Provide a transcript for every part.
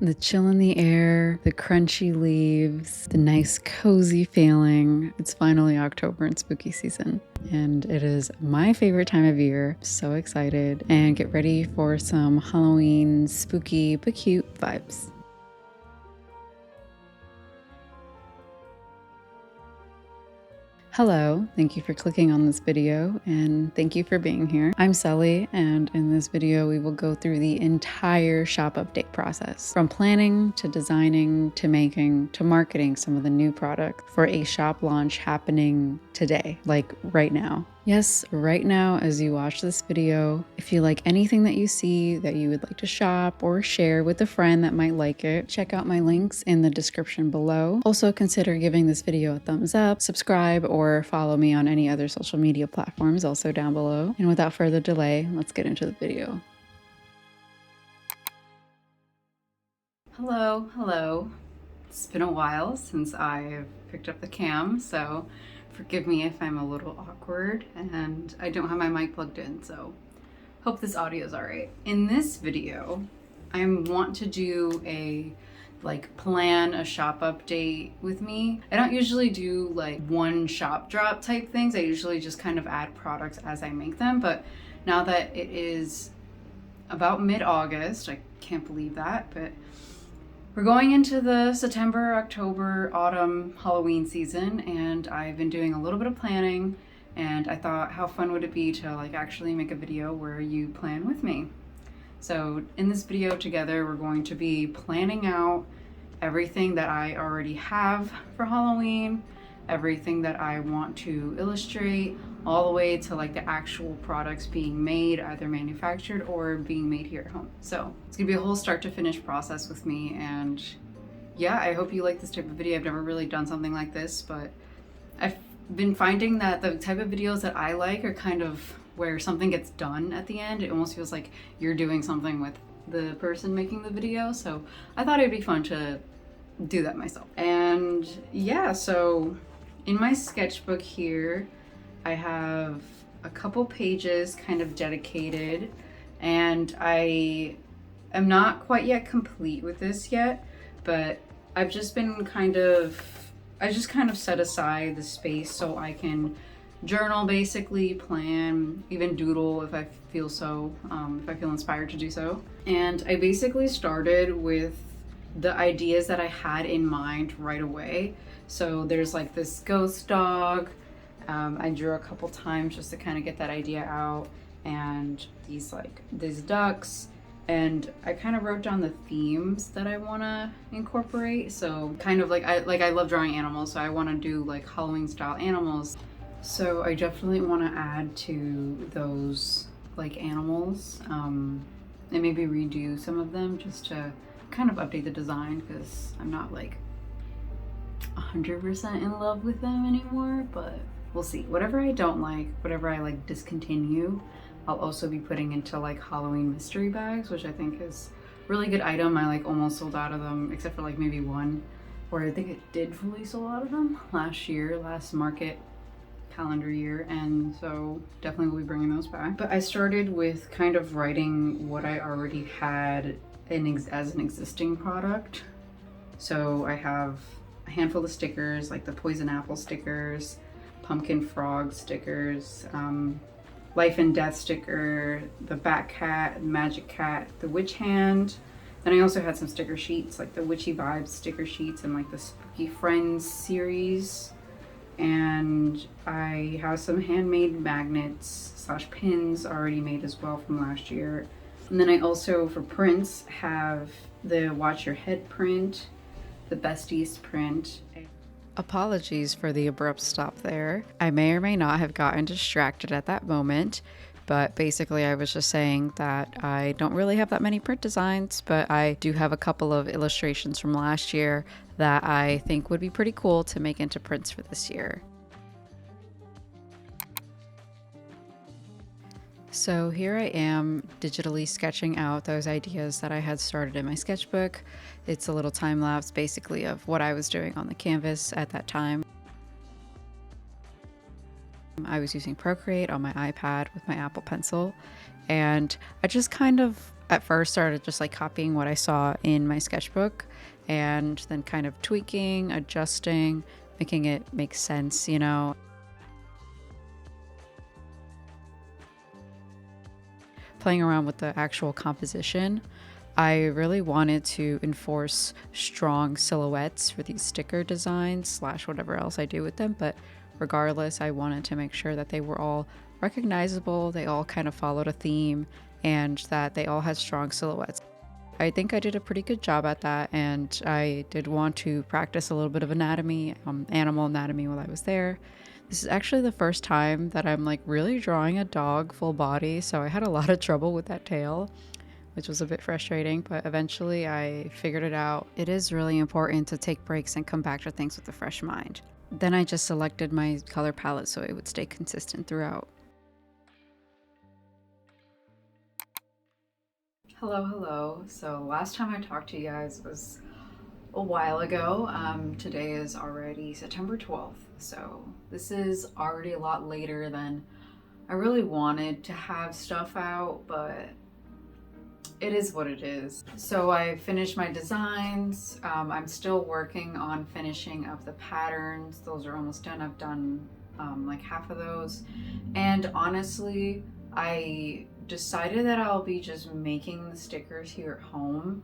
The chill in the air, the crunchy leaves, the nice cozy feeling. It's finally October and spooky season, and it is my favorite time of year. So excited, and get ready for some Halloween spooky but cute vibes. Hello, thank you for clicking on this video and thank you for being here. I'm Sully, and in this video we will go through the entire shop update process, from planning to designing to making to marketing some of the new products for a shop launch happening today, like right now. Yes, right now as you watch this video, if you like anything that you see that you would like to shop or share with a friend that might like it, check out my links in the description below. Also consider giving this video a thumbs up, subscribe, or follow me on any other social media platforms also down below. And without further delay, let's get into the video. Hello. It's been a while since I've picked up the cam, so forgive me if I'm a little awkward and I don't have my mic plugged in, so hope this audio is all right. In this video, I want to do a plan a shop update with me. I don't usually do like one shop drop type things. I usually just kind of add products as I make them, but now that it is about mid-August, I can't believe that, but we're going into the September, October, autumn, Halloween season, and I've been doing a little bit of planning, and I thought how fun would it be to like actually make a video where you plan with me. So in this video together, we're going to be planning out everything that I already have for Halloween, everything that I want to illustrate, all the way to like the actual products being made, either manufactured or being made here at home. So it's gonna be a whole start to finish process with me, and yeah, I hope you like this type of video. I've never really done something like this, but I've been finding that the type of videos that I like are kind of where something gets done at the end. It almost feels like you're doing something with the person making the video, so I thought it'd be fun to do that myself. And yeah, so in my sketchbook here, I have a couple pages kind of dedicated, and I am not quite yet complete with this yet, but I've just been I just kind of set aside the space so I can journal, basically plan, even doodle if I feel so, if I feel inspired to do so. And I basically started with the ideas that I had in mind right away. So there's like this ghost dog. I drew a couple times just to kind of get that idea out, and these ducks, and I kind of wrote down the themes that I want to incorporate. So kind of like I love drawing animals, so I want to do like Halloween style animals. So I definitely want to add to those like animals, and maybe redo some of them just to kind of update the design, because I'm not like 100% in love with them anymore, but we'll see. Whatever I don't like, whatever I like discontinue, I'll also be putting into like Halloween mystery bags, which I think is a really good item. I like almost sold out of them, except for like maybe one, where I think it did fully sold out of them last market calendar year, and so definitely will be bringing those back. But I started with kind of writing what I already had as an existing product. So I have a handful of stickers, like the poison apple stickers, pumpkin frog stickers, life and death sticker, the bat cat, magic cat, the witch hand. Then I also had some sticker sheets, like the witchy vibes sticker sheets and like the spooky friends series. And I have some handmade magnets / pins already made as well from last year. And then I also, for prints, have the Watch Your Head print, the Besties print. Apologies for the abrupt stop there. I may or may not have gotten distracted at that moment, but basically I was just saying that I don't really have that many print designs, but I do have a couple of illustrations from last year that I think would be pretty cool to make into prints for this year. So here I am digitally sketching out those ideas that I had started in my sketchbook. It's a little time lapse basically of what I was doing on the canvas at that time. I was using Procreate on my iPad with my Apple Pencil, and I just kind of at first started just like copying what I saw in my sketchbook and then kind of tweaking, adjusting, making it make sense, you know. Playing around with the actual composition, I really wanted to enforce strong silhouettes for these sticker designs slash whatever else I do with them, but regardless, I wanted to make sure that they were all recognizable, they all kind of followed a theme, and that they all had strong silhouettes. I think I did a pretty good job at that, and I did want to practice a little bit of anatomy, animal anatomy while I was there. This is actually the first time that I'm like really drawing a dog full body, so I had a lot of trouble with that tail, which was a bit frustrating, but eventually I figured it out. It is really important to take breaks and come back to things with a fresh mind. Then I just selected my color palette so it would stay consistent throughout. Hello. So last time I talked to you guys was a while ago. Today is already September 12th, so this is already a lot later than I really wanted to have stuff out, but it is what it is. So I finished my designs. I'm still working on finishing up the patterns. Those are almost done. I've done like half of those. And honestly, I decided that I'll be just making the stickers here at home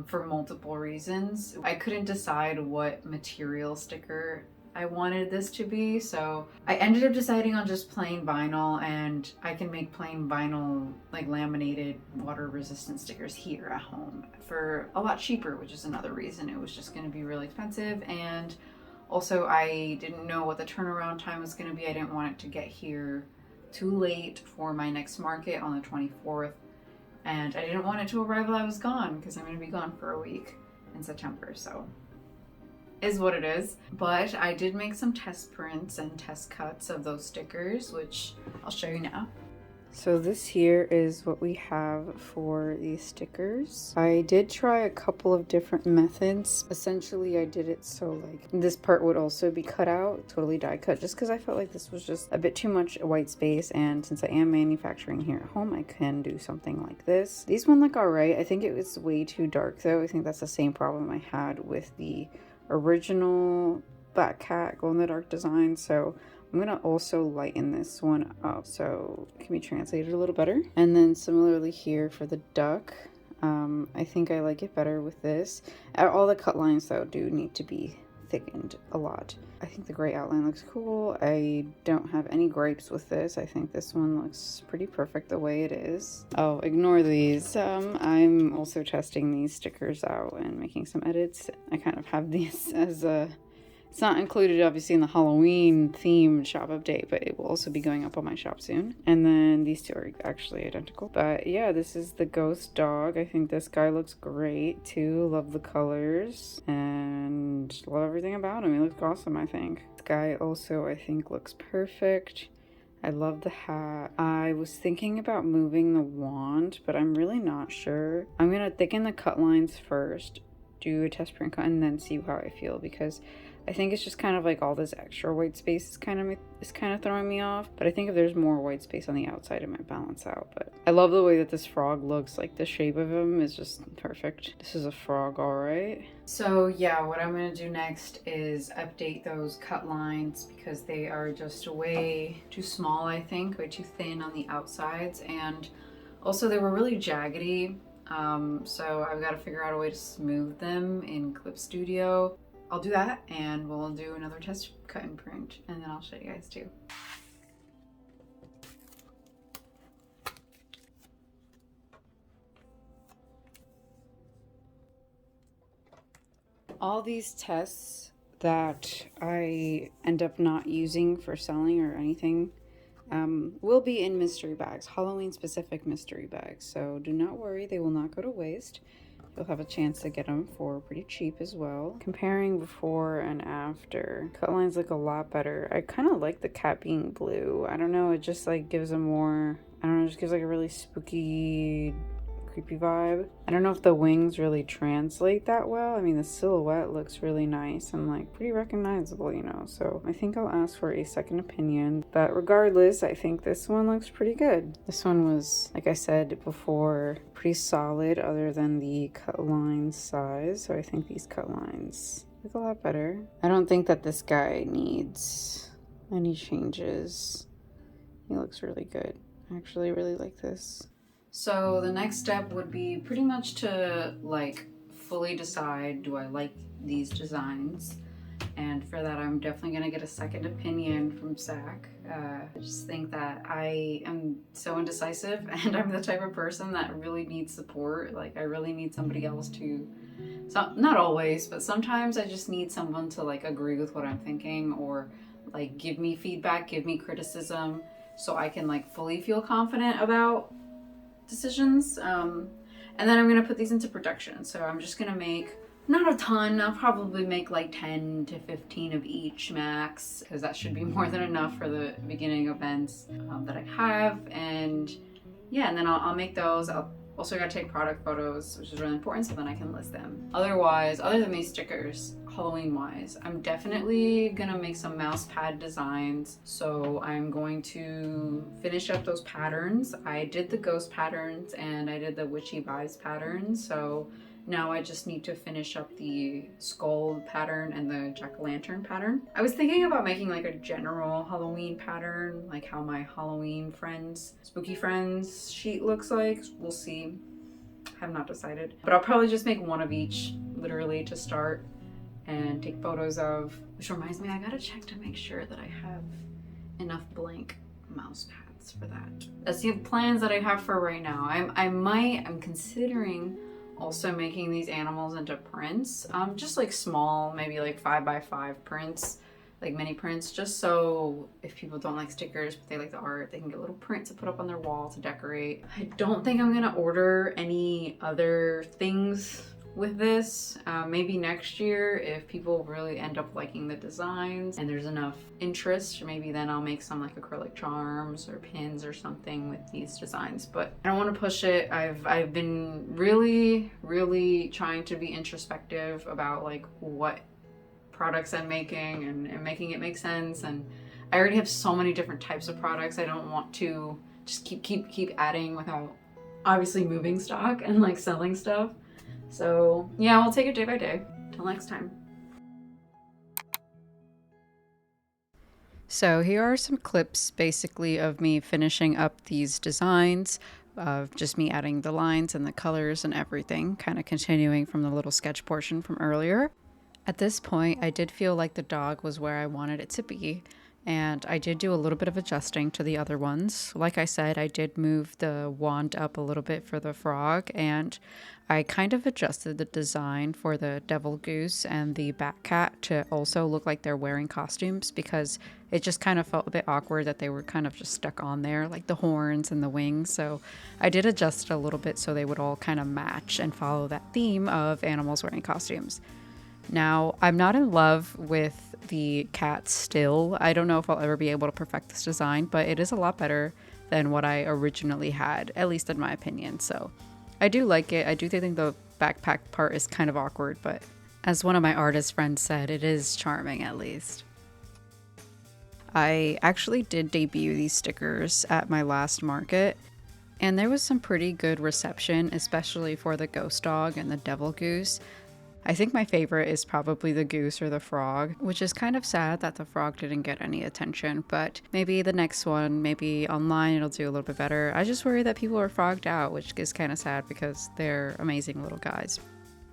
for multiple reasons. I couldn't decide what material sticker I wanted this to be, so I ended up deciding on just plain vinyl, and I can make plain vinyl like laminated water resistant stickers here at home for a lot cheaper, which is another reason it was just going to be really expensive. And also I didn't know what the turnaround time was going to be. I didn't want it to get here too late for my next market on the 24th, and I didn't want it to arrive while I was gone because I'm going to be gone for a week in September, so is what it is. But I did make some test prints and test cuts of those stickers, which I'll show you now. So this here is what we have for these stickers. I did try a couple of different methods. Essentially, I did it so like this part would also be cut out, totally die cut, just because I felt like this was just a bit too much white space, and since I am manufacturing here at home, I can do something like this. These one look alright. I think it was way too dark though. I think that's the same problem I had with the original Black Cat glow in the dark design, so I'm gonna also lighten this one up so it can be translated a little better. And then similarly here for the duck, I think I like it better with this. All the cut lines though do need to be thickened a lot. I think the gray outline looks cool. I don't have any gripes with this. I think this one looks pretty perfect the way it is. Oh, ignore these. I'm also testing these stickers out and making some edits. I kind of have these as a... It's not included obviously in the Halloween themed shop update, but it will also be going up on my shop soon. And then these two are actually identical. But yeah, this is the ghost dog. I think this guy looks great too. Love the colors and love everything about him. He looks awesome, I think. This guy also I think looks perfect. I love the hat. I was thinking about moving the wand, but I'm really not sure. I'm gonna thicken the cut lines first, do a test print cut, and then see how I feel, because I think it's just kind of like all this extra white space is kind of throwing me off. But I think if there's more white space on the outside, it might balance out. But I love the way that this frog looks. Like the shape of him is just perfect. This is a frog, all right. So yeah, what I'm gonna do next is update those cut lines because they are just way too small, I think, way too thin on the outsides, and also they were really jaggedy. So I've got to figure out a way to smooth them in Clip Studio. I'll do that, and we'll do another test cut and print, and then I'll show you guys too. All these tests that I end up not using for selling or anything will be in mystery bags, Halloween specific mystery bags, so do not worry, they will not go to waste. You'll have a chance to get them for pretty cheap as well. Comparing before and after, cut lines look a lot better. I kind of like the cat being blue. I don't know, it just like gives a more, I don't know, it just gives like a really spooky, creepy vibe. I don't know if the wings really translate that well. I mean, the silhouette looks really nice and like pretty recognizable, you know, so I think I'll ask for a second opinion. But regardless, I think this one looks pretty good. This one was, like I said before, pretty solid other than the cut line size, so I think these cut lines look a lot better. I don't think that this guy needs any changes. He looks really good. I actually really like this. So the next step would be pretty much to like fully decide, do I like these designs? And for that, I'm definitely gonna get a second opinion from Zach. I just think that I am so indecisive, and I'm the type of person that really needs support. Like I really need somebody else to, so not always, but sometimes I just need someone to like agree with what I'm thinking, or like give me feedback, give me criticism, so I can like fully feel confident about decisions. And then I'm gonna put these into production. So I'm just gonna make not a ton. I'll probably make like 10 to 15 of each max, because that should be more than enough for the beginning events that I have. And yeah, and then I'll make those. I'll also gotta take product photos, which is really important, so then I can list them. Otherwise, other than these stickers, Halloween wise, I'm definitely gonna make some mouse pad designs. So I'm going to finish up those patterns. I did the ghost patterns and I did the witchy vibes patterns. So now I just need to finish up the skull pattern and the jack-o'-lantern pattern. I was thinking about making like a general Halloween pattern, like how my Halloween friends, spooky friends sheet looks like. We'll see. Have not decided. But I'll probably just make one of each, literally, to start and take photos of. Which reminds me, I gotta check to make sure that I have enough blank mouse pads for that. That's the plans that I have for right now. I'm considering also making these animals into prints, just like small, maybe like 5x5 prints, like mini prints, just so if people don't like stickers but they like the art, they can get a little print to put up on their wall to decorate. I don't think I'm gonna order any other things with this. Maybe next year, if people really end up liking the designs and there's enough interest, maybe then I'll make some like acrylic charms or pins or something with these designs. But I don't want to push it. I've been really trying to be introspective about like what products I'm making and making it make sense. And I already have so many different types of products. I don't want to just keep adding without obviously moving stock and like selling stuff. So yeah, we'll take it day by day. Till next time. So here are some clips basically of me finishing up these designs, of just me adding the lines and the colors and everything, kind of continuing from the little sketch portion from earlier. At this point, I did feel like the dog was where I wanted it to be, and I did do a little bit of adjusting to the other ones. Like I said, I did move the wand up a little bit for the frog, and I kind of adjusted the design for the devil goose and the bat cat to also look like they're wearing costumes, because it just kind of felt a bit awkward that they were kind of just stuck on there, like the horns and the wings. So I did adjust it a little bit so they would all kind of match and follow that theme of animals wearing costumes. Now, I'm not in love with the cat still. I don't know if I'll ever be able to perfect this design, but it is a lot better than what I originally had, at least in my opinion. So I do like it. I do think the backpack part is kind of awkward, but as one of my artist friends said, it is charming at least. I actually did debut these stickers at my last market, and there was some pretty good reception, especially for the ghost dog and the devil goose. I think my favorite is probably the goose or the frog, which is kind of sad that the frog didn't get any attention, but maybe the next one, maybe online, it'll do a little bit better. I just worry that people are frogged out, which is kind of sad because they're amazing little guys.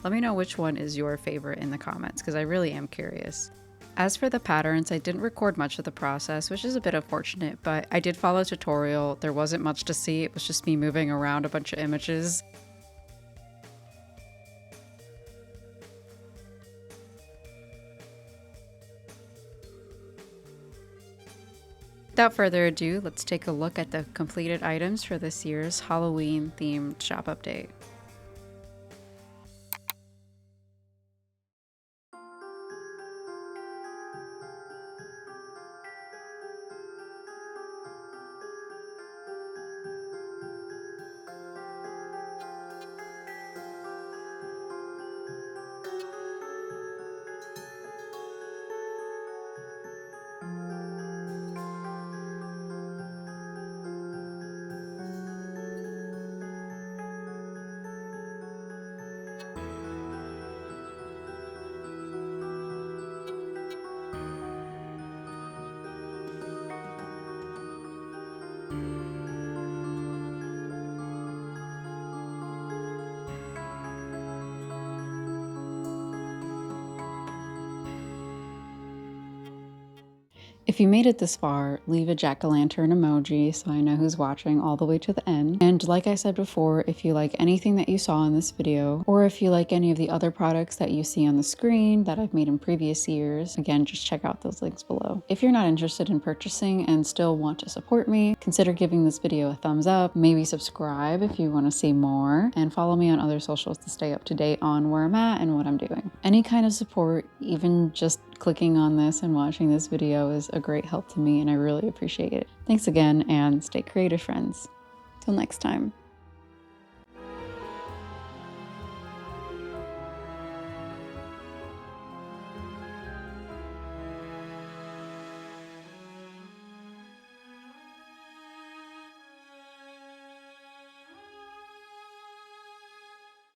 Let me know which one is your favorite in the comments, because I really am curious. As for the patterns, I didn't record much of the process, which is a bit unfortunate, but I did follow a tutorial. There wasn't much to see, it was just me moving around a bunch of images. Without further ado, let's take a look at the completed items for this year's Halloween themed shop update. If you made it this far, leave a jack-o'-lantern emoji so I know who's watching all the way to the end. And like I said before, if you like anything that you saw in this video, or if you like any of the other products that you see on the screen that I've made in previous years, again, just check out those links below. If you're not interested in purchasing and still want to support me, consider giving this video a thumbs up, maybe subscribe if you want to see more, and follow me on other socials to stay up to date on where I'm at and what I'm doing. Any kind of support, even just clicking on this and watching this video, is a great help to me and I really appreciate it. Thanks again and stay creative, friends. Till next time.